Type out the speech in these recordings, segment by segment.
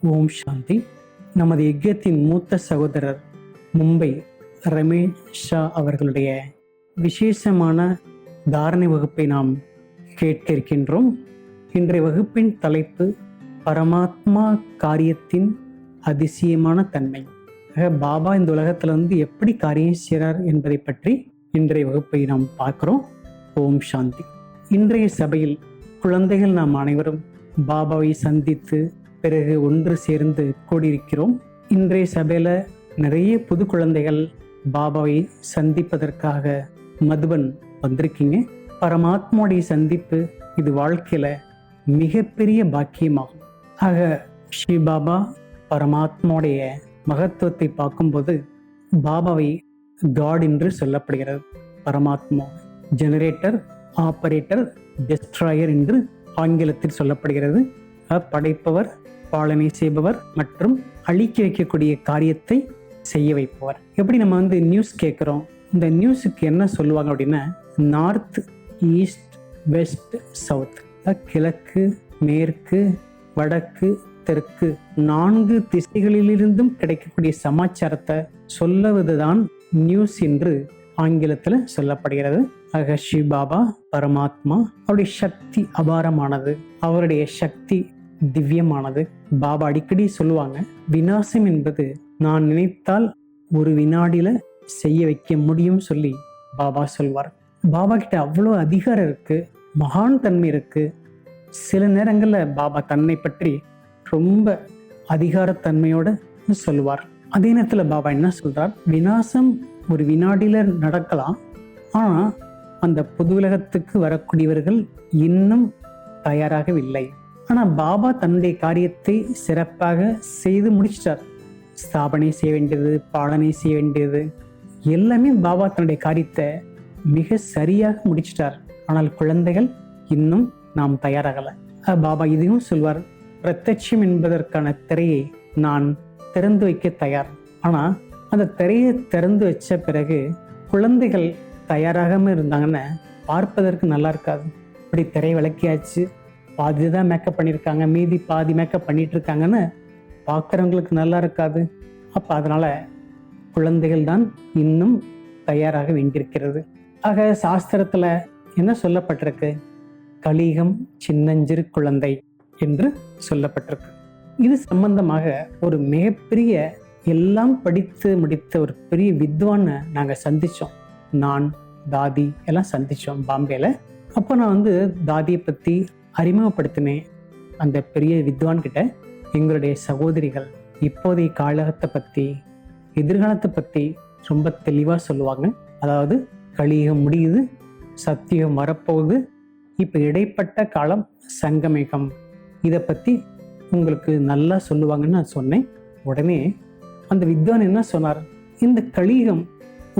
ஓம் சாந்தி. நமது யஜ்யத்தின் மூத்த சகோதரர் மும்பை ரமேஷ் ஷா அவர்களுடைய விசேஷமான தாரணை வகுப்பை நாம் கேட்க இருக்கின்றோம். இன்றைய வகுப்பின் தலைப்பு பரமாத்மா காரியத்தின் அதிசயமான தன்மை. பாபா இந்த உலகத்துல எப்படி காரியம் செய்கிறார் என்பதை பற்றி இன்றைய வகுப்பை நாம் பார்க்கிறோம். ஓம் சாந்தி. இன்றைய சபையில் குழந்தைகள் நாம் அனைவரும் பாபாவை சந்தித்து பிறகு ஒன்று சேர்ந்து கூடியிருக்கிறோம். இன்றைய சபையில நிறைய புது குழந்தைகள் பாபாவை சந்திப்பதற்காக மதுபன் வந்திருக்கீங்க. பரமாத்மாவுடைய சந்திப்பு இது வாழ்க்கையில மிகப்பெரிய பாக்கியமாகும். ஆக ஸ்ரீ பாபா பரமாத்மாவுடைய மகத்துவத்தை பார்க்கும்போது பாபாவை காட் என்று சொல்லப்படுகிறது. பரமாத்மா ஜெனரேட்டர், ஆபரேட்டர், டெஸ்ட்ராயர் என்று ஆங்கிலத்தில் சொல்லப்படுகிறது. படைப்பவர், பாலனை செய்பவர் மற்றும் அழிக்க வைக்கக்கூடிய காரியத்தை செய்ய வைப்பவர். எப்படி நம்ம நியூஸ் கேட்குறோம், இந்த நியூஸுக்கு என்ன சொல்லுவாங்க அப்படின்னா நார்த், ஈஸ்ட், வெஸ்ட், சவுத், கிழக்கு, மேற்கு, வடக்கு, தெற்கு 4 திசைகளிலிருந்தும் கிடைக்கக்கூடிய சமாச்சாரத்தை சொல்லுவதுதான் நியூஸ் என்று ஆங்கிலத்தில் சொல்லப்படுகிறது. ஆக ஸ்ரீ பாபா பரமாத்மா அவருடைய சக்தி அபாரமானது, அவருடைய சக்தி திவ்யமானது. பாபா அடிக்கடி சொல்லுவாங்க, விநாசம் என்பது நான் நினைத்தால் ஒரு வினாடியில செய்ய வைக்க முடியும் சொல்லி பாபா சொல்வார். பாபா கிட்ட அவ்வளோ அதிகாரம் இருக்கு, மகான் தன்மை இருக்கு. சில நேரங்கள்ல பாபா தன்னை பற்றி ரொம்ப அதிகாரத்தன்மையோட சொல்லுவார். அதே நேரத்துல பாபா என்ன சொல்றார், விநாசம் ஒரு வினாடியில நடக்கலாம், ஆனா அந்த புது உலகத்துக்கு வரக்கூடியவர்கள் இன்னும் தயாராகவில்லை. ஆனா பாபா தன்னுடைய காரியத்தை சிறப்பாக செய்து முடிச்சிட்டார். ஸ்தாபனை செய்ய வேண்டியது, பாலனை செய்ய வேண்டியது எல்லாமே பாபா தன்னுடைய காரியத்தை மிக சரியாக முடிச்சிட்டார். ஆனால் குழந்தைகள் இன்னும் நாம் தயாராகல. பாபா இதையும் சொல்வார், பிரத்யட்சம் என்பதற்கான திரையை நான் திறந்து வைக்க தயார். ஆனா அந்த திரையை திறந்து வச்ச பிறகு குழந்தைகள் தயாராகாம இருந்தாங்கன்னா பார்ப்பதற்கு நல்லா இருக்காது. இப்படி திரை விளக்கியாச்சு, பாதி தான் மேக்கப் பண்ணியிருக்காங்க, மீதி பாதி மேக்கப் பண்ணிட்டு இருக்காங்கன்னு பார்க்குறவங்களுக்கு நல்லா இருக்காது. அப்போ அதனால குழந்தைகள் தான் இன்னும் தயாராக வேண்டியிருக்கிறது. ஆக சாஸ்திரத்துல என்ன சொல்லப்பட்டிருக்கு, கலிகம் சின்னஞ்சிறு குழந்தை என்று சொல்லப்பட்டிருக்கு. இது சம்பந்தமாக ஒரு மிகப்பெரிய எல்லாம் படித்து முடித்த ஒரு பெரிய வித்வானை நாங்கள் சந்தித்தோம். நான், தாதி எல்லாம் சந்தித்தோம் பாம்பேல. அப்போ நான் தாதியை பற்றி அறிமுகப்படுத்தினேன் அந்த பெரிய வித்வான் கிட்ட. எங்களுடைய சகோதரிகள் இப்போதைய காலகத்தை பற்றி, எதிர்காலத்தை பற்றி ரொம்ப தெளிவாக சொல்லுவாங்க. அதாவது கலியுகம் முடியுது, சத்தியுகம் வரப்போகுது, இப்போ இடைப்பட்ட காலம் சங்கமேகம், இதை பற்றி உங்களுக்கு நல்லா சொல்லுவாங்கன்னு நான் சொன்னேன். உடனே அந்த வித்வான் என்ன சொன்னார், இந்த கலியுகம்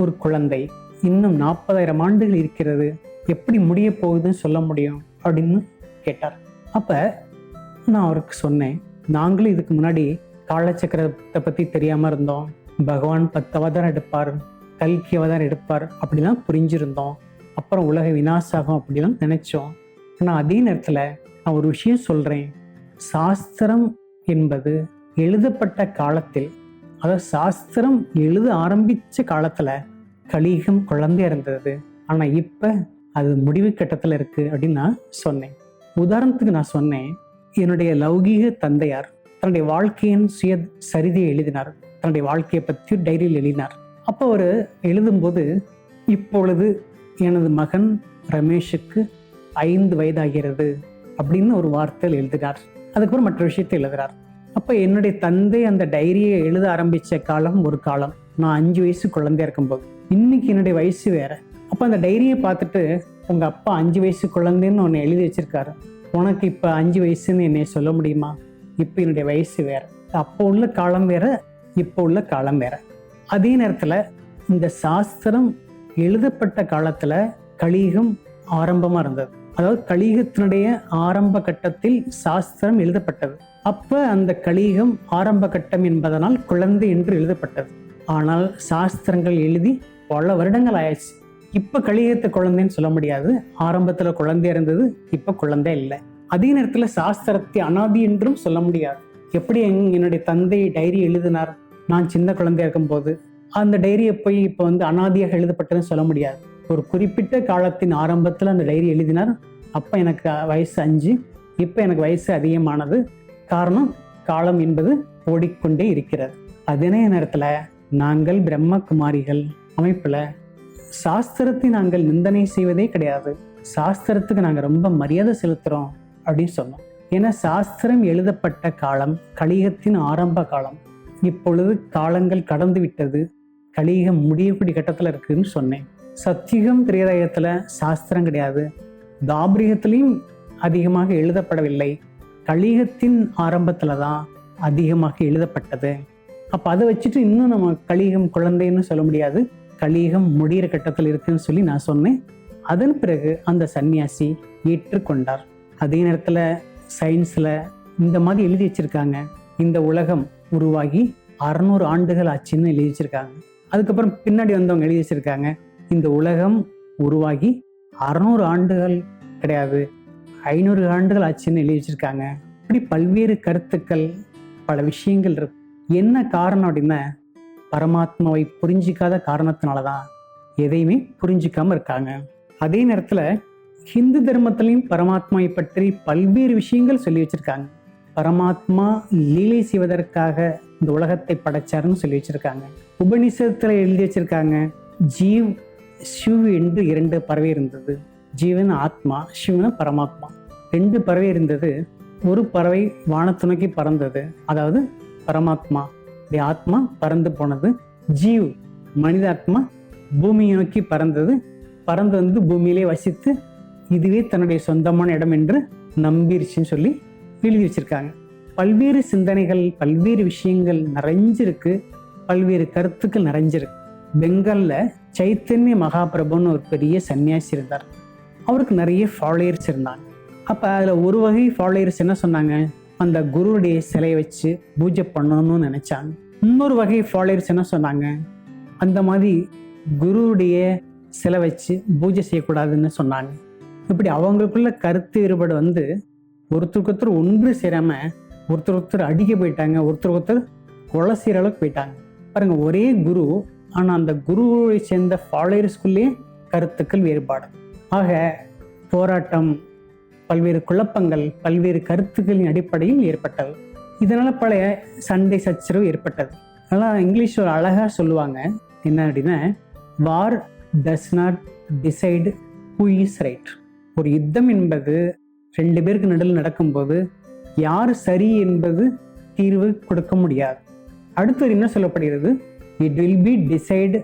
ஒரு குழந்தை, இன்னும் 40,000 ஆண்டுகள் இருக்கிறது, எப்படி முடிய போகுதுன்னு சொல்ல முடியும் அப்படின்னு கேட்டார். அப்ப நான் அவருக்கு சொன்னேன், நாங்களும் இதுக்கு முன்னாடி காலச்சக்கரத்தை பத்தி தெரியாம இருந்தோம், பகவான் 10 அவதாரம் எடுப்பார், கல்கி அவதாரம் எடுப்பார் அப்படிலாம் புரிஞ்சிருந்தோம். அப்புறம் உலக விநாசகம் அப்படிலாம் நினைச்சோம். ஆனா அதே நேரத்துல நான் ஒரு விஷயம் சொல்றேன், சாஸ்திரம் என்பது எழுதப்பட்ட காலத்தில், அதாவது சாஸ்திரம் எழுத ஆரம்பிச்ச காலத்துல கலியுகம் குழந்தையா இருந்தது, ஆனா இப்ப அது முடிவு கட்டத்துல இருக்கு அப்படின்னு நான் சொன்னேன். உதாரணத்துக்கு நான் சொன்னேன், என்னுடைய லௌகீக தந்தையார் தன்னுடைய வாழ்க்கையின் சுய சரிதையை எழுதினார், தன்னுடைய வாழ்க்கையை பற்றி டைரியில் எழுதினார். அப்போ அவர் எழுதும்போது, இப்பொழுது எனது மகன் ரமேஷுக்கு 5 வயதாகிறது அப்படின்னு ஒரு வார்த்தையில் எழுதினார். அதுக்கப்புறம் மற்ற விஷயத்தை எழுதுறார். அப்போ என்னுடைய தந்தை அந்த டைரியை எழுத ஆரம்பித்த காலம் ஒரு காலம், நான் 5 வயசு குழந்தையா இருக்கும்போது. இன்னைக்கு என்னுடைய வயசு வேற. அப்போ அந்த டைரியை பார்த்துட்டு, உங்க அப்பா 5 வயசு குழந்தைன்னு ஒன்று எழுதி வச்சிருக்காரு, உனக்கு இப்போ 5 வயசுன்னு என்னை சொல்ல முடியுமா? இப்போ என்னுடைய வயசு வேற, அப்போ உள்ள காலம் வேற, இப்போ உள்ள காலம் வேற. அதே நேரத்தில் இந்த சாஸ்திரம் எழுதப்பட்ட காலத்துல கலியுகம் ஆரம்பமா இருந்தது. அதாவது கலியுகத்தினுடைய ஆரம்ப கட்டத்தில் சாஸ்திரம் எழுதப்பட்டது. அப்ப அந்த கலியுகம் ஆரம்ப கட்டம் என்பதனால் குழந்தை என்று எழுதப்பட்டது. ஆனால் சாஸ்திரங்கள் எழுதி பல வருடங்கள் ஆயிடுச்சு. இப்ப கலியுகத்தை குழந்தைன்னு சொல்ல முடியாது. ஆரம்பத்துல குழந்தை இருந்தது, இப்ப குழந்தை இல்லை. அதே நேரத்துல சாஸ்திரத்தை அனாதி என்றும் சொல்ல முடியாது. எப்படி என்னுடைய தந்தை டைரி எழுதினார் நான் சின்ன குழந்தையா இருக்கும்போது, அந்த டைரியை போய் இப்போ அனாதியாக எழுதப்பட்டதுன்னு சொல்ல முடியாது. ஒரு குறிப்பிட்ட காலத்தின் ஆரம்பத்தில் அந்த டைரி எழுதினார். அப்போ எனக்கு வயசு 5, இப்போ எனக்கு வயசு அதிகமானது. காரணம், காலம் என்பது ஓடிக்கொண்டே இருக்கிறது. அதே நேரத்தில் நாங்கள் பிரம்மகுமாரிகள் அமைப்பில் சாஸ்திரத்தை நாங்கள் நிந்தனை செய்வதே கிடையாது. சாஸ்திரத்துக்கு நாங்கள் ரொம்ப மரியாதை செலுத்துகிறோம் அப்படின்னு சொன்னோம். ஏன்னா சாஸ்திரம் எழுதப்பட்ட காலம் கலியுகத்தின் ஆரம்ப காலம். இப்பொழுது காலங்கள் கடந்து விட்டது, கலியுகம் முடியக்கூடிய கட்டத்தில் இருக்குன்னு சொன்னேன். சத்தியுகம் திரேதாயுகத்தில் சாஸ்திரம் கிடையாது, தாபரிகத்திலையும் அதிகமாக எழுதப்படவில்லை. கலியுகத்தின் ஆரம்பத்தில் தான் அதிகமாக எழுதப்பட்டது. அப்போ அதை வச்சுட்டு இன்னும் நம்ம கலியுகம் குழந்தைன்னு சொல்ல முடியாது, கலியுகம் முடிகிற கட்டத்தில் இருக்குன்னு சொல்லி நான் சொன்னேன். அதன் பிறகு அந்த சன்னியாசி ஏற்றுக்கொண்டார். அதே நேரத்தில் சயின்ஸில் இந்த மாதிரி எழுதி வச்சிருக்காங்க, இந்த உலகம் உருவாகி 600 ஆண்டுகள் ஆச்சுன்னு எழுதி வச்சிருக்காங்க. அதுக்கப்புறம் பின்னாடி வந்தவங்க எழுதி வச்சிருக்காங்க, இந்த உலகம் உருவாகி 600 ஆண்டுகள் கிடையாது, 500 ஆண்டுகள் ஆச்சுன்னு எழுதி வச்சிருக்காங்க. இப்படி பல்வேறு கருத்துக்கள், பல விஷயங்கள் இருக்கு. என்ன காரணம் அப்படின்னா, பரமாத்மாவை புரிஞ்சிக்காத காரணத்தினால தான் எதையுமே புரிஞ்சிக்காம இருக்காங்க. அதே நேரத்தில் ஹிந்து தர்மத்திலையும் பரமாத்மாவை பற்றி பல்வேறு விஷயங்கள் சொல்லி வச்சிருக்காங்க. பரமாத்மா லீலை செய்வதற்காக இந்த உலகத்தை படைச்சாருன்னு சொல்லி வச்சிருக்காங்க. உபநிஷத்துல எழுதி வச்சிருக்காங்க, ஜீவ் சிவ் என்று 2 பறவை இருந்தது. ஜீவன் ஆத்மா, சிவன் பரமாத்மா. 2 பறவை இருந்தது. ஒரு பறவை வானத்தை நோக்கி பறந்தது, அதாவது பரமாத்மா ஆத்மா பறந்து போனது. ஜீவ் மனித ஆத்மா பூமியை நோக்கி பறந்தது. பறந்து பூமியிலே வசித்து இதுவே தன்னுடைய சொந்தமான இடம் என்று நம்பிருச்சுன்னு சொல்லி எழுதி வச்சிருக்காங்க. பல்வேறு சிந்தனைகள், பல்வேறு விஷயங்கள் நிறைஞ்சிருக்கு, பல்வேறு கருத்துக்கள் நிறைஞ்சிருக்கு. பெங்கால்ல சைத்தன்ய மகாபிரபுன்னு ஒரு பெரிய சன்னியாசி இருந்தார். அவருக்கு நிறைய ஃபாலோயர்ஸ் இருந்தாங்க. அப்போ அதில் ஒரு வகை ஃபாலோயர்ஸ் என்ன சொன்னாங்க, அந்த குருவுடைய சிலையை வச்சு பூஜை பண்ணணும்னு நினைச்சாங்க. இன்னொரு வகை ஃபாலோயர்ஸ் என்ன சொன்னாங்க, அந்த மாதிரி குருவுடைய சிலை வச்சு பூஜை செய்யக்கூடாதுன்னு சொன்னாங்க. இப்படி அவங்களுக்குள்ள கருத்து வேறுபாடு ஒருத்தருக்கு ஒருத்தர் ஒன்று சேராம ஒருத்தர் அடிக்க போயிட்டாங்க, ஒருத்தர் கொலை செய்கிற அளவுக்கு போயிட்டாங்க. பாருங்க, ஒரே குரு, ஆனால் அந்த குருவை சேர்ந்த ஃபாலோயர்ஸ்குள்ளேயே கருத்துக்கள் வேறுபாடு. ஆக போராட்டம், பல்வேறு குழப்பங்கள், பல்வேறு கருத்துக்களின் அடிப்படையில் ஏற்பட்டது. இதனால பல சண்டை சச்சரவு ஏற்பட்டது. அதனால் இங்கிலீஷ் ஒரு அழகாக சொல்லுவாங்க, என்ன அப்படின்னா, war does not decide who is right. ஒரு யுத்தம் என்பது 2 பேருக்கு நடுவில் நடக்கும்போது யார் சரி என்பது தீர்வு கொடுக்க முடியாது. அடுத்தது என்ன சொல்லப்படுகிறது, it will be decide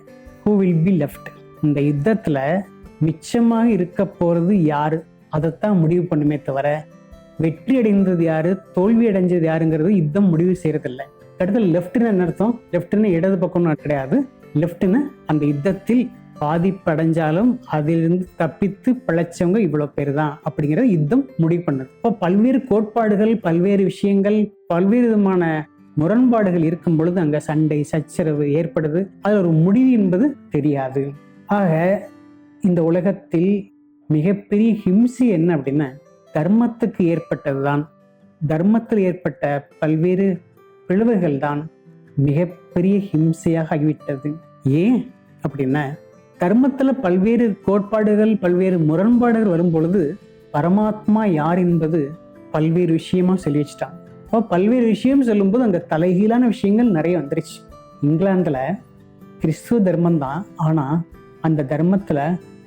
who will be left. இந்த யுத்தத்தில் மிச்சமாக இருக்க போகிறது யாரு, அதைத்தான் முடிவு பண்ணுமே தவிர வெற்றி அடைந்தது யாரு, தோல்வி அடைஞ்சது யாருங்கிறது யுத்தம் முடிவு செய்யறதில்லை. அடுத்து லெஃப்ட்னு என்ன அர்த்தம், லெஃப்ட்னு இடது பக்கம்னு கிடையாது. லெஃப்ட்னு அந்த யுத்தத்தில் பாதிப்படைஞ்சாலும் அதிலிருந்து தப்பித்து பிழைச்சவங்க இவ்வளோ பேர் தான் அப்படிங்கிறத யுத்தம் முடிவு பண்ணுது. இப்போ பல்வேறு கோட்பாடுகள், பல்வேறு விஷயங்கள், பல்வேறு விதமான முரண்பாடுகள் இருக்கும் பொழுது அங்கே சண்டை சச்சரவு ஏற்படுது. அது ஒரு முடிவு என்பது தெரியாது. ஆக இந்த உலகத்தில் மிகப்பெரிய ஹிம்சை என்ன அப்படின்னா, தர்மத்துக்கு ஏற்பட்டது தான், தர்மத்தில் ஏற்பட்ட பல்வேறு பிளவுகள் தான் மிகப்பெரிய ஹிம்சையாக ஆகிவிட்டது. ஏன் அப்படின்னா, தர்மத்தில் பல்வேறு கோட்பாடுகள், பல்வேறு முரண்பாடுகள் வரும் பொழுது பரமாத்மா யார் என்பது பல்வேறு விஷயமா சொல்லி வச்சுட்டாங்க. அப்போ பல்வேறு விஷயம் சொல்லும்போது அங்கே தலைகீழான விஷயங்கள் நிறைய வந்துருச்சு. இங்கிலாந்துல கிறிஸ்துவ தர்மம் தான், ஆனால் அந்த தர்மத்தில்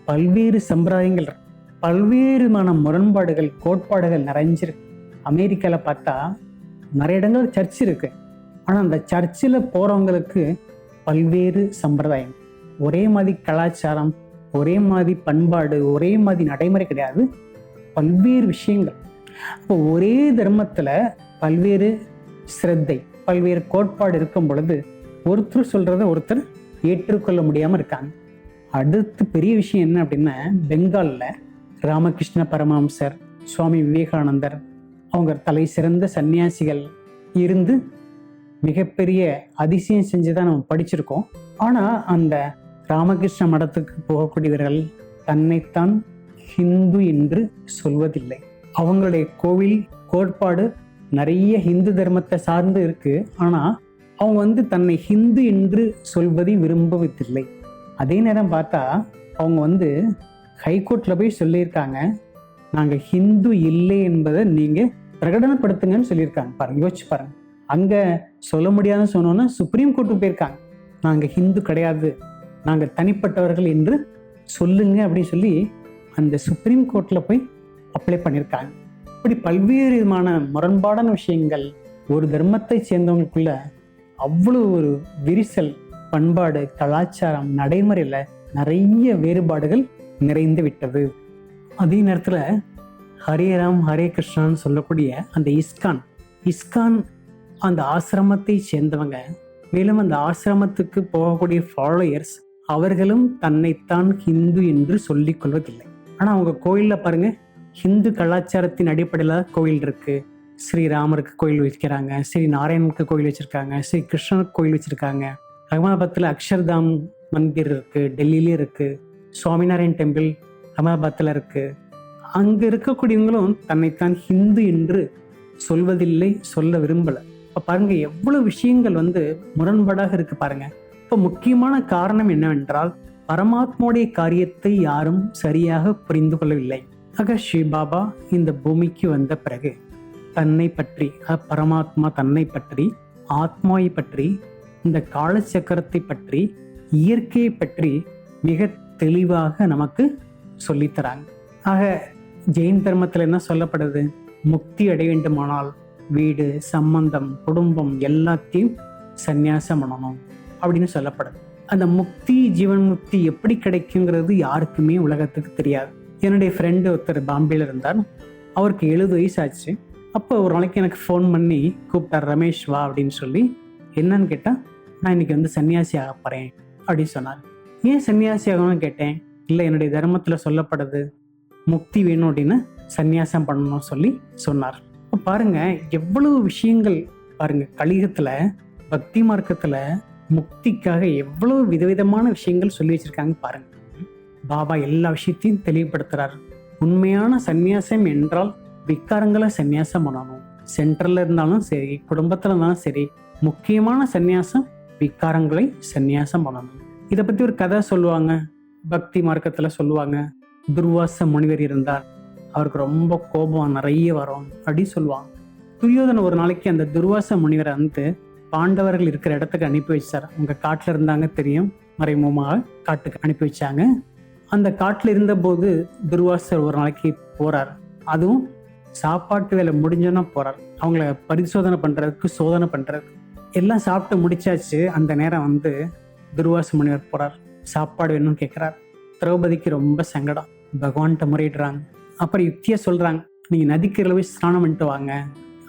பல்வேறு சம்பிரதாயங்கள், பல்வேறுமான முரண்பாடுகள், கோட்பாடுகள் நிறைஞ்சிருக்கு. அமெரிக்காவில் பார்த்தா நிறைய இடங்கள் சர்ச் இருக்கு, ஆனால் அந்த சர்ச்சில் போகிறவங்களுக்கு பல்வேறு சம்பிரதாயம், ஒரே மாதிரி கலாச்சாரம், ஒரே மாதிரி பண்பாடு, ஒரே மாதிரி நடைமுறை கிடையாது, பல்வேறு விஷயங்கள். அப்போ ஒரே தர்மத்தில் பல்வேறு ஸ்ரத்தை, பல்வேறு கோட்பாடு இருக்கும் பொழுது ஒருத்தர் சொல்றத ஒருத்தர் ஏற்றுக்கொள்ள முடியாமல் இருக்காங்க. அடுத்து பெரிய விஷயம் என்ன அப்படின்னா, பெங்காலில் ராமகிருஷ்ண பரமஹம்சர், சுவாமி விவேகானந்தர், அவங்க தலை சிறந்த சன்னியாசிகள் இருந்து மிகப்பெரிய அதிசயம் செஞ்சுதான் நம்ம படிச்சிருக்கோம். ஆனால் அந்த ராமகிருஷ்ண மடத்துக்கு போகக்கூடியவர்கள் தன்னைத்தான் ஹிந்து என்று சொல்வதில்லை. அவங்களுடைய கோவில் கோட்பாடு நிறைய ஹிந்து தர்மத்தை சார்ந்து இருக்கு. ஆனா அவங்க வந்து தன்னை ஹிந்து என்று சொல்வதை விரும்பவில்லை. அதே நேரம் பார்த்தா அவங்க வந்து ஹைகோர்ட்ல போய் சொல்லியிருக்காங்க, நாங்க ஹிந்து இல்லை என்பதை நீங்க பிரகடனப்படுத்துங்கன்னு சொல்லியிருக்காங்க. பாருங்க, யோசிச்சு பாருங்க. அங்க சொல்ல முடியாதுன்னு சொன்னோன்னா சுப்ரீம் கோர்ட்டுக்கு போயிருக்காங்க, நாங்க ஹிந்து கிடையாது, நாங்க தனிப்பட்டவர்கள் என்று சொல்லுங்க அப்படின்னு சொல்லி அந்த சுப்ரீம் கோர்ட்ல போய் அப்ளை பண்ணியிருக்காங்க. இப்படி பல்வேறு விதமான முரண்பாடான விஷயங்கள் ஒரு தர்மத்தை சேர்ந்தவங்களுக்குள்ள அவ்வளவு ஒரு விரிசல், பண்பாடு, கலாச்சாரம், நடைமுறையில நிறைய வேறுபாடுகள் நிறைந்து விட்டது. அதே நேரத்துல ஹரே ராம் ஹரே கிருஷ்ணான்னு சொல்லக்கூடிய அந்த இஸ்கான் அந்த ஆசிரமத்தை சேர்ந்தவங்க, மேலும் அந்த ஆசிரமத்துக்கு போகக்கூடிய ஃபாலோயர்ஸ் அவர்களும் தன்னைத்தான் ஹிந்து என்று சொல்லிக் கொள்வதில்லை. ஆனா அவங்க கோயில்ல பாருங்க, ஹிந்து கலாச்சாரத்தின் அடிப்படையில கோயில் இருக்கு. ஸ்ரீராமருக்கு கோயில் வச்சிருக்காங்க, ஸ்ரீ நாராயணனுக்கு கோயில் வச்சிருக்காங்க, ஸ்ரீ கிருஷ்ணனுக்கு கோயில் வச்சிருக்காங்க. அகமதாபாத்ல அக்ஷர்தாம் மந்திர் இருக்கு, டெல்லியிலே இருக்கு, சுவாமிநாராயண் டெம்பிள் அகமதாபாத்ல இருக்கு. அங்க இருக்கக்கூடியவங்களும் தன்னைத்தான் ஹிந்து என்று சொல்வதில்லை, சொல்ல விரும்பல. இப்ப பாருங்க எவ்வளவு விஷயங்கள் வந்து முரண்பாடாக இருக்கு பாருங்க. இப்ப முக்கியமான காரணம் என்னவென்றால், பரமாத்மாவுடைய காரியத்தை யாரும் சரியாக புரிந்து கொள்ளவில்லை. ஆக ஸ்ரீ பாபா இந்த பூமிக்கு வந்த பிறகு தன்னை பற்றி, பரமாத்மா தன்னை பற்றி, ஆத்மாவை பற்றி, இந்த காலச்சக்கரத்தை பற்றி, இயற்கையை பற்றி மிக தெளிவாக நமக்கு சொல்லித்தராங்க. ஆக ஜெயின் தர்மத்தில் என்ன சொல்லப்படுது? முக்தி அடைய வேண்டுமானால் வீடு, சம்பந்தம், குடும்பம் எல்லாத்தையும் சந்நியாசம் பண்ணணும் அப்படின்னு சொல்லப்படுது. அந்த முக்தி, ஜீவன் முக்தி எப்படி கிடைக்குங்கிறது யாருக்குமே உலகத்துக்கு தெரியாது. என்னுடைய ஃப்ரெண்டு ஒருத்தர் பாம்பேல இருந்தார். அவருக்கு 70 வயசு ஆச்சு. அப்போ ஒரு நாளைக்கு எனக்கு ஃபோன் பண்ணி கூப்பிட்டார், ரமேஷ் வா அப்படின்னு சொல்லி. என்னன்னு கேட்டால், நான் இன்னைக்கு வந்து சன்னியாசி ஆக போகிறேன் அப்படின்னு சொன்னார். ஏன் சன்னியாசி ஆகணும்னு கேட்டேன். இல்லை, என்னுடைய தர்மத்தில் சொல்லப்படுது முக்தி வேணும் அப்படின்னு சந்நியாசம் பண்ணணும் சொல்லி சொன்னார். இப்போ பாருங்க எவ்வளவு விஷயங்கள் பாருங்க, கலியுகத்துல பக்தி மார்க்கத்துல முக்திக்காக எவ்வளவு விதவிதமான விஷயங்கள் சொல்லி வச்சிருக்காங்க பாருங்க. பாபா எல்லா விஷயத்தையும் தெளிவுபடுத்துறாரு. உண்மையான சந்நியாசம் என்றால் விக்காரங்களை சந்நியாசம் பண்ணணும். சென்ட்ரல்ல இருந்தாலும் சரி, குடும்பத்துல இருந்தாலும் சரி, முக்கியமான சந்நியாசம் விக்காரங்களை சந்நியாசம் பண்ணணும். இதை பத்தி ஒரு கதை சொல்லுவாங்க, பக்தி மார்க்கத்துல சொல்லுவாங்க. துர்வாச முனிவர் இருந்தார், அவருக்கு ரொம்ப கோபம் நிறைய வரும் அப்படின்னு சொல்லுவாங்க. துரியோதன ஒரு நாளைக்கு அந்த துர்வாச முனிவரை வந்து பாண்டவர்கள் இருக்கிற இடத்துக்கு அனுப்பி வச்சார். அவங்க காட்டுல இருந்தாங்க தெரியும், மறைமுகமாக காட்டுக்கு அனுப்பி வச்சாங்க. அந்த காட்டுல இருந்த போது துர்வாசர் ஒரு நாளைக்கு போறார். அதுவும் சாப்பாட்டு வேலை முடிஞ்சோன்னா போறார். அவங்கள பரிசோதனை பண்றதுக்கு, சோதனை பண்றதுக்கு. எல்லாம் சாப்பிட்டு முடிச்சாச்சு. அந்த நேரம் வந்து துர்வாச முனிவர் போறார், சாப்பாடு வேணும்னு கேட்கிறார். திரௌபதிக்கு ரொம்ப சங்கடம், பகவான்கிட்ட முறையிடுறாங்க. அப்புறம் யுக்தியா சொல்றாங்க, நீங்க நதிக்கரையில போய் ஸ்நானம் பண்ணிட்டு வாங்க,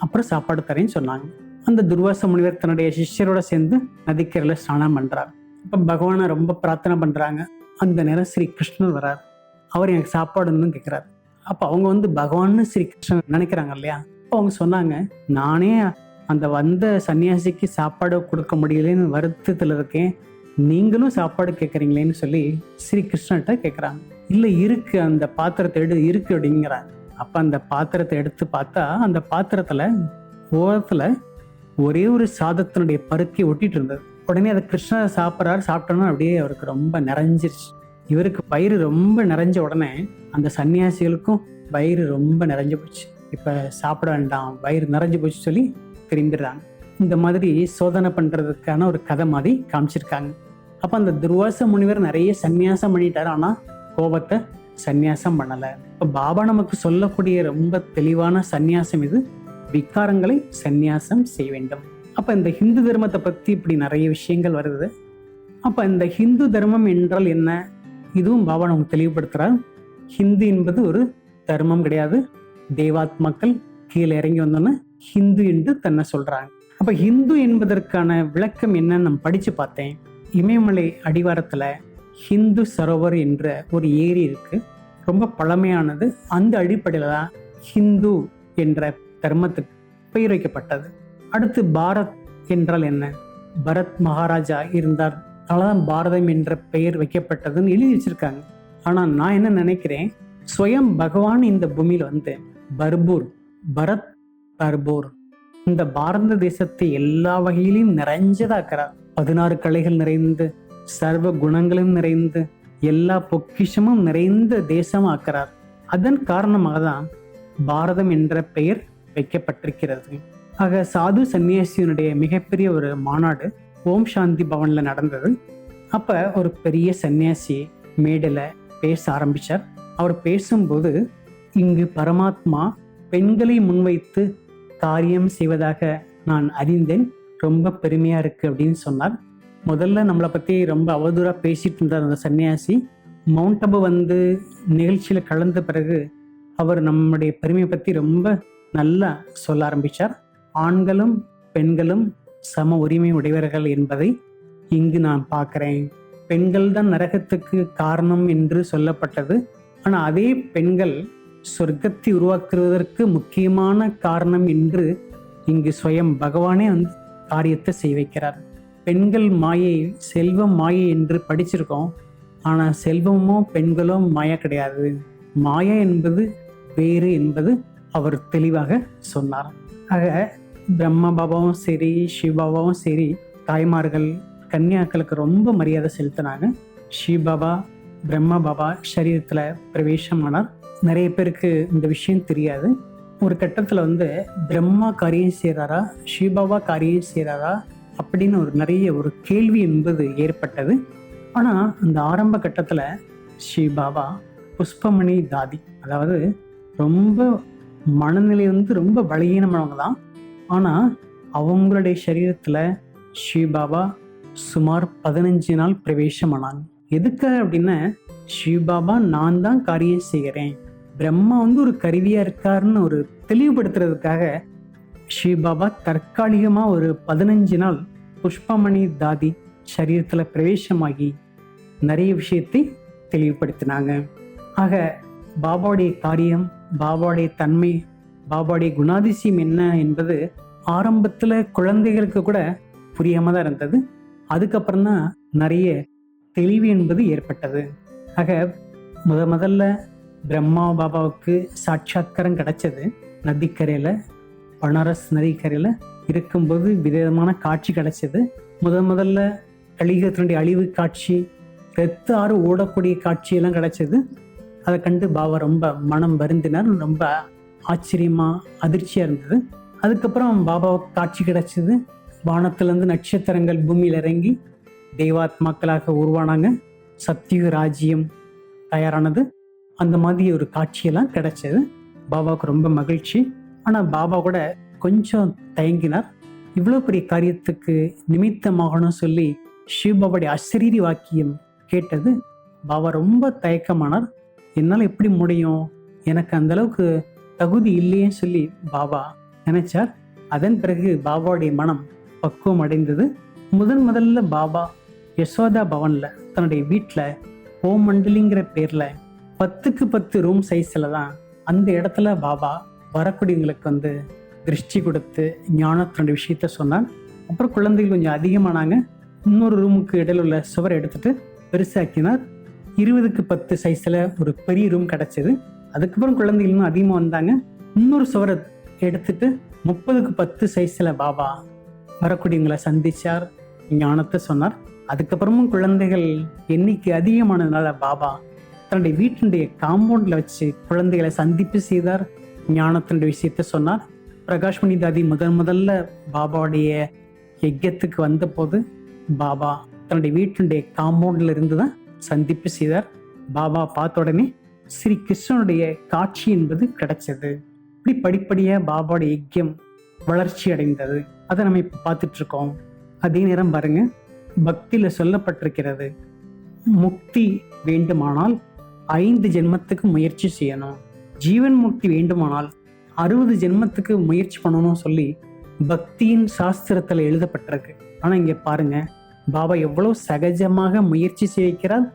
அப்புறம் சாப்பாடு தரேன்னு சொன்னாங்க. அந்த துர்வாச முனிவர் தன்னுடைய சிஷ்யரோட சேர்ந்து நதிக்கரையில ஸ்நானம் பண்றாரு. அப்ப பகவானை ரொம்ப பிரார்த்தனை பண்றாங்க. அந்த நேரம் ஸ்ரீ கிருஷ்ணர் வர்றார். அவர் எனக்கு சாப்பாடுன்னு கேட்கிறாரு. அப்ப அவங்க வந்து பகவான்னு ஸ்ரீ கிருஷ்ணன் நினைக்கிறாங்க இல்லையா. அப்ப அவங்க சொன்னாங்க, நானே அந்த வந்த சன்னியாசிக்கு சாப்பாடு கொடுக்க முடியலன்னு வருத்தத்துல இருக்கேன், நீங்களும் சாப்பாடு கேட்குறீங்களேன்னு சொல்லி ஸ்ரீ கிருஷ்ணர்கிட்ட கேட்குறாங்க. இல்லை இருக்கு, அந்த பாத்திரத்தை இருக்கு அப்படிங்கிறாங்க. அப்ப அந்த பாத்திரத்தை எடுத்து பார்த்தா அந்த பாத்திரத்துல ஓரத்துல ஒரே ஒரு சாதத்தினுடைய பருக்கை ஒட்டிட்டு இருந்தது. உடனே அதை கிருஷ்ணர் சாப்பிட்றாரு. சாப்பிட்டோன்னா அப்படியே அவருக்கு ரொம்ப நிறைஞ்சிருச்சு. இவருக்கு வயிறு ரொம்ப நிறைஞ்ச உடனே அந்த சன்னியாசிகளுக்கும் வயிறு ரொம்ப நிறைஞ்சு போச்சு. இப்ப சாப்பிட வேண்டாம், வயிறு நிறைஞ்சு போச்சு சொல்லி திரும்பிடுறாங்க. இந்த மாதிரி சோதனை பண்றதுக்கான ஒரு கதை மாதிரி காமிச்சிருக்காங்க. அப்ப அந்த துர்வாச முனிவர் நிறைய சந்நியாசம் பண்ணிட்டாரு, ஆனா கோபத்தை சந்நியாசம் பண்ணல. இப்ப பாபா நமக்கு சொல்லக்கூடிய ரொம்ப தெளிவான சந்நியாசம் இது, விக்காரங்களை சந்நியாசம் செய்ய வேண்டும். அப்ப இந்த ஹிந்து தர்மத்தை பத்தி இப்படி நிறைய விஷயங்கள் வருது. அப்ப இந்த ஹிந்து தர்மம் என்றால் என்ன, இதுவும் பாபா நமக்கு தெளிவுபடுத்துறார். ஹிந்து என்பது ஒரு தர்மம் கிடையாது. தேவாத்மாக்கள் கீழே இறங்கி வந்தோன்னு ஹிந்து என்று தன்னை சொல்றாங்க. அப்ப ஹிந்து என்பதற்கான விளக்கம் என்னன்னு நான் படிச்சு பார்த்தேன். இமயமலை அடிவாரத்துல ஹிந்து சரோவர் என்ற ஒரு ஏரி இருக்கு, ரொம்ப பழமையானது. அந்த அடிப்படையில தான் ஹிந்து என்ற தர்மத்துக்கு பெயர் வைக்கப்பட்டது. அடுத்து பாரத் என்றால் என்ன, பரத் மகாராஜா இருந்தார், அதனாலதான் பாரதம் என்ற பெயர் வைக்கப்பட்டதுன்னு எழுதி வச்சிருக்காங்க. ஆனா நான் என்ன நினைக்கிறேன், ஸ்வயம் பகவான் இந்த பூமியில வந்து பர்பூர், பரத் பர்பூர் இந்த பாரத தேசத்தை எல்லா வகையிலும் நிறைஞ்சதாக்குறார். 16 கலைகள் நிறைந்து, சர்வ குணங்களும் நிறைந்து, எல்லா பொக்கிஷமும் நிறைந்த தேசமாக்குறார். அதன் காரணமாக தான் பாரதம் என்ற பெயர் வைக்கப்பட்டிருக்கிறது. ஆக சாது சன்னியாசியினுடைய மிகப்பெரிய ஒரு மாநாடு ஓம் சாந்தி பவன்ல நடந்தது. அப்ப ஒரு பெரிய சன்னியாசி மேடையில பேச ஆரம்பிச்சார். அவர் பேசும்போது, இங்கு பரமாத்மா பெண்களை முன்வைத்து காரியம் செய்வதாக நான் அறிந்தேன், ரொம்ப பெருமையா இருக்கு அப்படின்னு சொன்னார். முதல்ல நம்மளை பத்தி ரொம்ப அவதூறா பேசிட்டு இருந்தார் அந்த சன்னியாசி. மவுண்ட் அபு வந்து நிகழ்ச்சியில கலந்த பிறகு அவர் நம்முடைய பெருமையை பத்தி ரொம்ப நல்லா சொல்ல ஆரம்பிச்சார். ஆண்களும் பெண்களும் சம உரிமை உடையவர்கள் என்பதை இங்கு நான் பார்க்கிறேன். பெண்கள் தான் நரகத்துக்கு காரணம் என்று சொல்லப்பட்டது. ஆனா அதே பெண்கள் சொர்க்கத்தை உருவாக்குவதற்கு முக்கியமான காரணம் என்று இங்கு ஸ்வயம் பகவானே வந்து காரியத்தை செய்ய வைக்கிறார். பெண்கள் மாயை, செல்வம் மாயை என்று படிச்சிருக்கோம். ஆனா செல்வமோ பெண்களோ மாயா கிடையாது. மாயா என்பது வேறு என்பது அவர் தெளிவாக சொன்னார். ஆக பிரம்மா பாபாவும் சரி, சிவபாபாவும் சரி, தாய்மார்கள் கன்னியாக்களுக்கு ரொம்ப மரியாதை செலுத்தினாங்க. சிவபாபா, பிரம்மா பாபா சரீரத்துல பிரவேசமானார். நிறைய பேருக்கு இந்த விஷயம் தெரியாது. ஒரு கட்டத்துல வந்து பிரம்மா காரியம் செய்கிறாரா, சிவபாபா காரியம் செய்கிறாரா அப்படின்னு நிறைய ஒரு கேள்வி என்பது ஏற்பட்டது. ஆனா அந்த ஆரம்ப கட்டத்துல சிவபாபா புஷ்பமணி தாதி, அதாவது ரொம்ப மனநிலை வந்து ரொம்ப பலகீனமானவங்க தான். ஆனா அவங்களுடைய சரீரத்துல சிவபாபா சுமார் 15 நாள் பிரவேசமானாங்க. எதுக்காக அப்படின்னா, சிவபாபா நான் தான் காரியம் செய்கிறேன், பிரம்மா வந்து ஒரு கருவியா இருக்காருன்னு ஒரு தெளிவுபடுத்துறதுக்காக சிவபாபா தற்காலிகமா ஒரு 15 நாள் புஷ்பமணி தாதி சரீரத்துல பிரவேசமாகி நிறைய விஷயத்தை தெளிவுபடுத்தினாங்க. ஆக பாபாவுடைய காரியம், பாபாவுடைய தன்மை, பாபாவுடைய குணாதிசயம் என்ன என்பது ஆரம்பத்துல குழந்தைகளுக்கு கூட புரியாம தான் இருந்தது. அதுக்கப்புறம் தான் நிறைய தெளிவு என்பது ஏற்பட்டது. ஆக முதல்ல பிரம்மா பாபாவுக்கு சாட்சாத்காரம் கிடைச்சது நதிக்கரையில, பனாரஸ் நதிக்கரையில இருக்கும்போது விதமான காட்சி கிடைச்சது. முதல்ல கலியுகத்தினுடைய அழிவு காட்சி, ரத்த ஆறு ஓடக்கூடிய காட்சியெல்லாம் கிடைச்சது. அதை கண்டு பாபா ரொம்ப மனம் வருந்தினார். ரொம்ப ஆச்சரியமா அதிர்ச்சியா இருந்தது. அதுக்கப்புறம் பாபாவுக்கு காட்சி கிடைச்சது. வானத்திலிருந்து நட்சத்திரங்கள் பூமியில் இறங்கி தெய்வாத்மாக்களாக உருவானாங்க. சத்தியுக ராஜ்யம் தயாரானது. அந்த மாதிரி ஒரு காட்சியெல்லாம் கிடைச்சது. பாபாவுக்கு ரொம்ப மகிழ்ச்சி. ஆனா பாபா கூட கொஞ்சம் தயங்கினார். இவ்வளவு பெரிய காரியத்துக்கு நிமித்தமாகணும் சொல்லி சிவபாபாவுடைய அசரீரி வாக்கியம் கேட்டது. பாபா ரொம்ப தயக்கமானார். என்னால் எப்படி முடியும், எனக்கு அந்த அளவுக்கு தகுதி இல்லையே சொல்லி பாபா நினைச்சார். அதன் பிறகு பாபாவுடைய மனம் பக்குவம் அடைந்தது. முதல்ல பாபா யசோதா பவன்ல தன்னுடைய வீட்டுல ஓம் மண்டலிங்கிற பேர்ல 10க்கு 10 ரூம் சைஸ்ல தான் அந்த இடத்துல பாபா வரக்கூடியவங்களுக்கு வந்து திருஷ்டி கொடுத்து ஞானத்தினுடைய விஷயத்த சொன்னார். அப்புறம் குழந்தைகள் கொஞ்சம் அதிகமானாங்க. இன்னொரு ரூமுக்கு இடையில உள்ள சுவரை எடுத்துட்டு பெருசாக்கினார். 20க்கு 10 சைஸ்ல ஒரு பெரிய ரூம் கிடைச்சது. அதுக்கப்புறம் குழந்தைகள் இன்னும் அதிகமா வந்தாங்க. இன்னொரு சுவரை எடுத்துட்டு 30க்கு 10 சைஸ்ல பாபா வரக்கூடியவங்களை சந்திச்சார், ஞானத்தை சொன்னார். அதுக்கப்புறமும் குழந்தைகள் எண்ணிக்கை அதிகமானதுனால பாபா தன்னுடைய வீட்டினுடைய காம்பவுண்ட்ல வச்சு குழந்தைகளை சந்திப்பு செய்தார், ஞானத்தினுடைய விஷயத்த சொன்னார். பிரகாஷ்மணி தாதி முதல்ல பாபாவுடைய யஜ்யத்துக்கு வந்த போது பாபா தன்னுடைய வீட்டினுடைய காம்பவுண்ட்ல இருந்துதான் சந்திப்பு செய்தார். பாபா பார்த்த உடனே ஸ்ரீ கிருஷ்ணனுடைய காட்சி என்பது கிடைச்சது. இப்படி படிப்படியா பாபாவுடைய யஜ்யம் வளர்ச்சி அடைந்தது. அதை நம்ம இப்ப பார்த்துட்டு இருக்கோம். அதே நேரம் பாருங்க, பக்தியில சொல்லப்பட்டிருக்கிறது, முக்தி வேண்டுமானால் 5 ஜென்மத்துக்கு முயற்சி செய்யணும், ஜீவன் முக்தி வேண்டுமானால் 60 ஜென்மத்துக்கு முயற்சி பண்ணணும் சொல்லி பக்தியின் சாஸ்திரத்துல எழுதப்பட்டிருக்கு. ஆனா இங்க பாருங்க, பாபா எவ்வளவு சகஜமாக முயற்சி செய்கிறார்,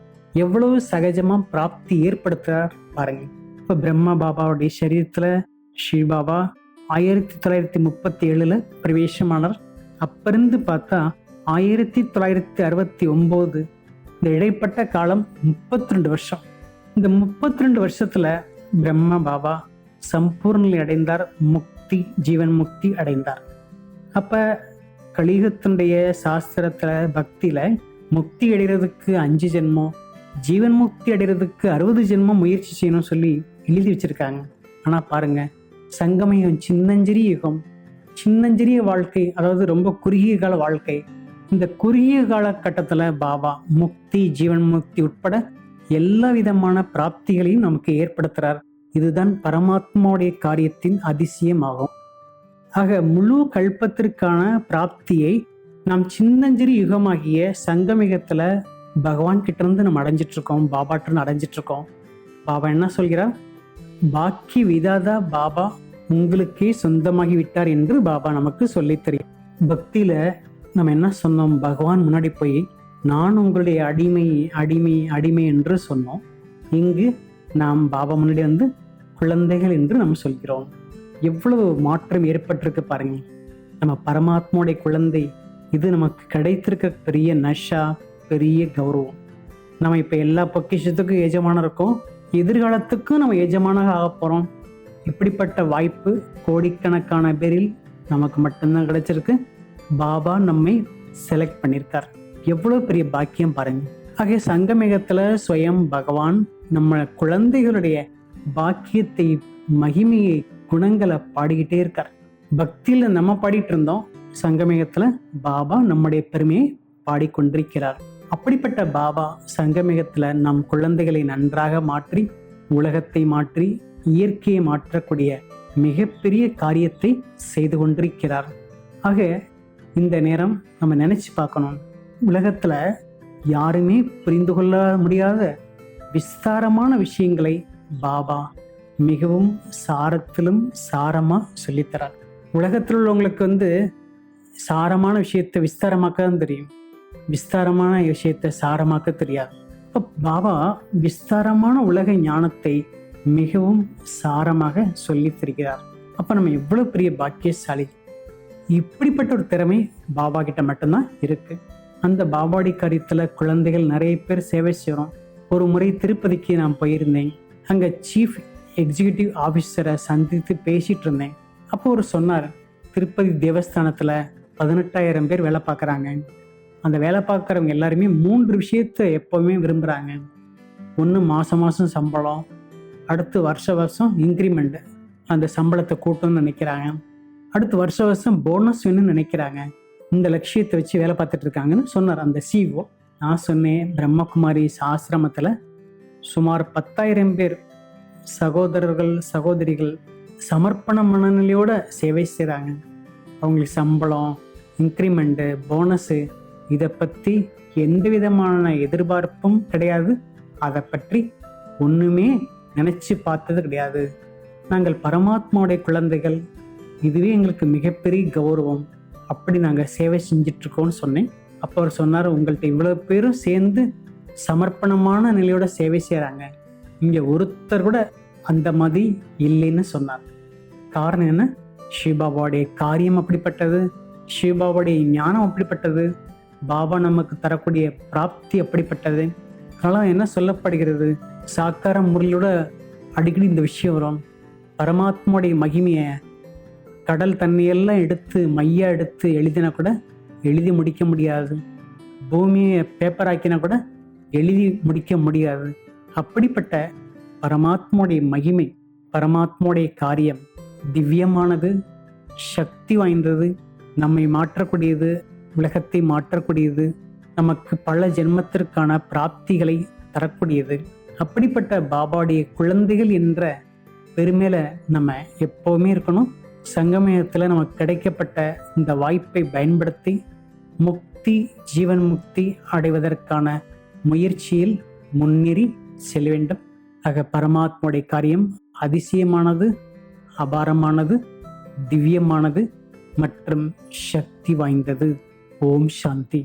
எவ்வளவு சகஜமா பிராப்தி ஏற்படுத்துறார் பாருங்க. இப்ப பிரம்மா பாபாவுடைய சரீரத்துல ஸ்ரீபாபா 1937 பிரவேசமானார். அப்பிருந்து பார்த்தா 1969, இந்த இடைப்பட்ட காலம் 32 வருஷம். இந்த 32 வருஷத்துல பிரம்மா பாபா சம்பூர்ண அடைந்தார், முக்தி, ஜீவன் முக்தி அடைந்தார். அப்ப கலியுகத்தினுடைய சாஸ்திரத்துல பக்தியில முக்தி அடைகிறதுக்கு 5 ஜென்மம், ஜீவன் முக்தி அடைகிறதுக்கு 60 ஜென்மம் முயற்சி செய்யணும்னு சொல்லி எழுதி வச்சிருக்காங்க. ஆனா பாருங்க, சங்கமயுகம் சின்னஞ்சிறிய யுகம், சின்னஞ்சிறிய வாழ்க்கை, அதாவது ரொம்ப குறுகிய கால வாழ்க்கை. இந்த குறுகிய காலகட்டத்துல பாபா முக்தி, ஜீவன் முக்தி உட்பட எல்லா விதமான பிராப்திகளையும் நமக்கு ஏற்படுத்துறார். இதுதான் பரமாத்மாவுடைய காரியத்தின் அதிசயமாகும். ஆக முழு கல்பத்திற்கான பிராப்தியை நாம் சின்னஞ்சிறு யுகமாகிய சங்கமிகத்துல பகவான் கிட்ட இருந்து நம்ம அடைஞ்சிட்டு இருக்கோம், பாபாட்டு அடைஞ்சிட்டு இருக்கோம். பாபா என்ன சொல்கிறார்? பாக்கி விதாதா பாபா உங்களுக்கே சொந்தமாகி விட்டார் என்று பாபா நமக்கு சொல்லி தெரியும். பக்தியில நம்ம என்ன சொன்னோம்? பகவான் முன்னாடி போய் நான் உங்களுடைய அடிமை அடிமை அடிமை என்று சொன்னோம். இங்கு நாம் பாபா முன்னாடி வந்து குழந்தைகள் என்று நம்ம சொல்கிறோம். எவ்வளவு மாற்றம் ஏற்பட்டிருக்கு பாருங்க. நம்ம பரமாத்மாவுடைய குழந்தை, இது நமக்கு கிடைத்திருக்க பெரிய நஷா, பெரிய கௌரவம். நம்ம இப்ப எல்லா பொக்கிஷத்துக்கும் எஜமான இருக்கோம், எதிர்காலத்துக்கும் நம்ம எஜமானாக ஆக போறோம். இப்படிப்பட்ட வாய்ப்பு கோடிக்கணக்கான பேரில் நமக்கு மட்டும்தான் கிடைச்சிருக்கு. பாபா நம்மை செலக்ட் பண்ணியிருக்கார். எவ்வளவு பெரிய பாக்கியம் பாருங்க. ஆகிய சங்கமேகத்துல ஸ்வயம் பகவான் நம்ம குழந்தைகளுடைய பாக்கியத்தை, மகிமையை, குணங்களை பாடிக்கிட்டே இருக்கார். பக்தியில நம்ம பாடிட்டு இருந்தோம், சங்கமேகத்துல பாபா நம்முடைய பெருமையை பாடிக்கொண்டிருக்கிறார். அப்படிப்பட்ட பாபா சங்கமேகத்துல நம் குழந்தைகளை நன்றாக மாற்றி, உலகத்தை மாற்றி, இயற்கையை மாற்றக்கூடிய மிகப்பெரிய காரியத்தை செய்து கொண்டிருக்கிறார். ஆக இந்த நேரம் நம்ம நினைச்சு பார்க்கணும், உலகத்துல யாருமே புரிந்து கொள்ள முடியாத விஸ்தாரமான விஷயங்களை பாபா மிகவும் சாரத்திலும் சாரமா சொல்லித்தரார். உலகத்தில் உள்ளவங்களுக்கு சாரமான விஷயத்தை விஸ்தாரமாக்க தான் தெரியும், விஸ்தாரமான விஷயத்தை சாரமாக்க தெரியாது. பாபா விஸ்தாரமான உலக ஞானத்தை மிகவும் சாரமாக சொல்லி தருகிறார். அப்ப நம்ம எவ்வளவு பெரிய பாக்கியசாலி. இப்படிப்பட்ட ஒரு திறமை பாபா கிட்ட மட்டும்தான் இருக்கு. அந்த பாபாடி காரியத்துல குழந்தைகள் நிறைய பேர் சேவை செய்யறோம். ஒரு முறை திருப்பதிக்கு நான் போயிருந்தேன். அங்க சீஃப் எக்ஸிகியூட்டிவ் ஆபீசரை சந்தித்து பேசிட்டு இருந்தேன். அப்போ ஒரு சொன்னார், திருப்பதி தேவஸ்தானத்துல 18,000 பேர் வேலை பார்க்குறாங்க. அந்த வேலை பார்க்குறவங்க எல்லாருமே 3 விஷயத்தை எப்பவுமே விரும்புறாங்க. ஒன்று மாசம் சம்பளம், அடுத்து வருஷம் இன்க்ரிமெண்ட், அந்த சம்பளத்தை கூட்டணும்னு நினைக்கிறாங்க, அடுத்து வருஷம் போனஸ் வேணும்னு நினைக்கிறாங்க. இந்த லட்சியத்தை வச்சு வேலை பார்த்துட்டு இருக்காங்கன்னு சொன்னார் அந்த சிஓ. நான் சொன்னேன், பிரம்மகுமாரி ஆசிரமத்துல சுமார் 10,000 பேர் சகோதரர்கள் சகோதரிகள் சமர்ப்பண மனநிலையோட சேவை செய்கிறாங்க. அவங்களுக்கு சம்பளம், இன்க்ரிமெண்ட்டு, போனஸு இதை பற்றி எந்த விதமான எதிர்பார்ப்பும் கிடையாது. அதை பற்றி ஒன்றுமே நினச்சி பார்த்தது கிடையாது. நாங்கள் பரமாத்மாவுடைய குழந்தைகள், இதுவே எங்களுக்கு மிகப்பெரிய கௌரவம். அப்படி நாங்கள் சேவை செஞ்சிட்ருக்கோம்னு சொன்னேன். அப்போ அவர் சொன்னார், உங்கள்கிட்ட இவ்வளோ பேரும் சேர்ந்து சமர்ப்பணமான நிலையோட சேவை செய்கிறாங்க, இங்கே ஒருத்தர் கூட அந்த மாதிரி இல்லைன்னு சொன்னார். காரணம் என்ன? சிவபாபாவுடைய காரியம் அப்படிப்பட்டது, சிவபாபாவுடைய ஞானம் அப்படிப்பட்டது, பாபா நமக்கு தரக்கூடிய பிராப்தி அப்படிப்பட்டது. அதனால் என்ன சொல்லப்படுகிறது, சாக்கார முறையோட அடிக்கடி இந்த விஷயம் வரும். பரமாத்மாவுடைய மகிமையை கடல் தண்ணியெல்லாம் எடுத்து மையா எடுத்து எழுதினா கூட எழுதி முடிக்க முடியாது. பூமியை பேப்பர் ஆக்கினா கூட எழுதி முடிக்க முடியாது. அப்படிப்பட்ட பரமாத்மாவுடைய மகிமை, பரமாத்மாவுடைய காரியம் திவ்யமானது, சக்தி வாய்ந்தது, நம்மை மாற்றக்கூடியது, உலகத்தை மாற்றக்கூடியது, நமக்கு பல ஜென்மத்திற்கான பிராப்திகளை தரக்கூடியது. அப்படிப்பட்ட பாபாவுடைய குழந்தைகள் என்ற பெருமையில நம்ம எப்பவுமே இருக்கணும். சங்கமயத்தில் நமக்கு கிடைக்கப்பட்ட இந்த வாய்ப்பை பயன்படுத்தி முக்தி, ஜீவன் முக்தி அடைவதற்கான முயற்சியில் முன்னேறி செல்ல வேண்டும். ஆக பரமாத்மாவுடைய காரியம் அதிசயமானது, அபாரமானது, திவ்யமானது மற்றும் சக்தி வாய்ந்தது. ஓம் சாந்தி.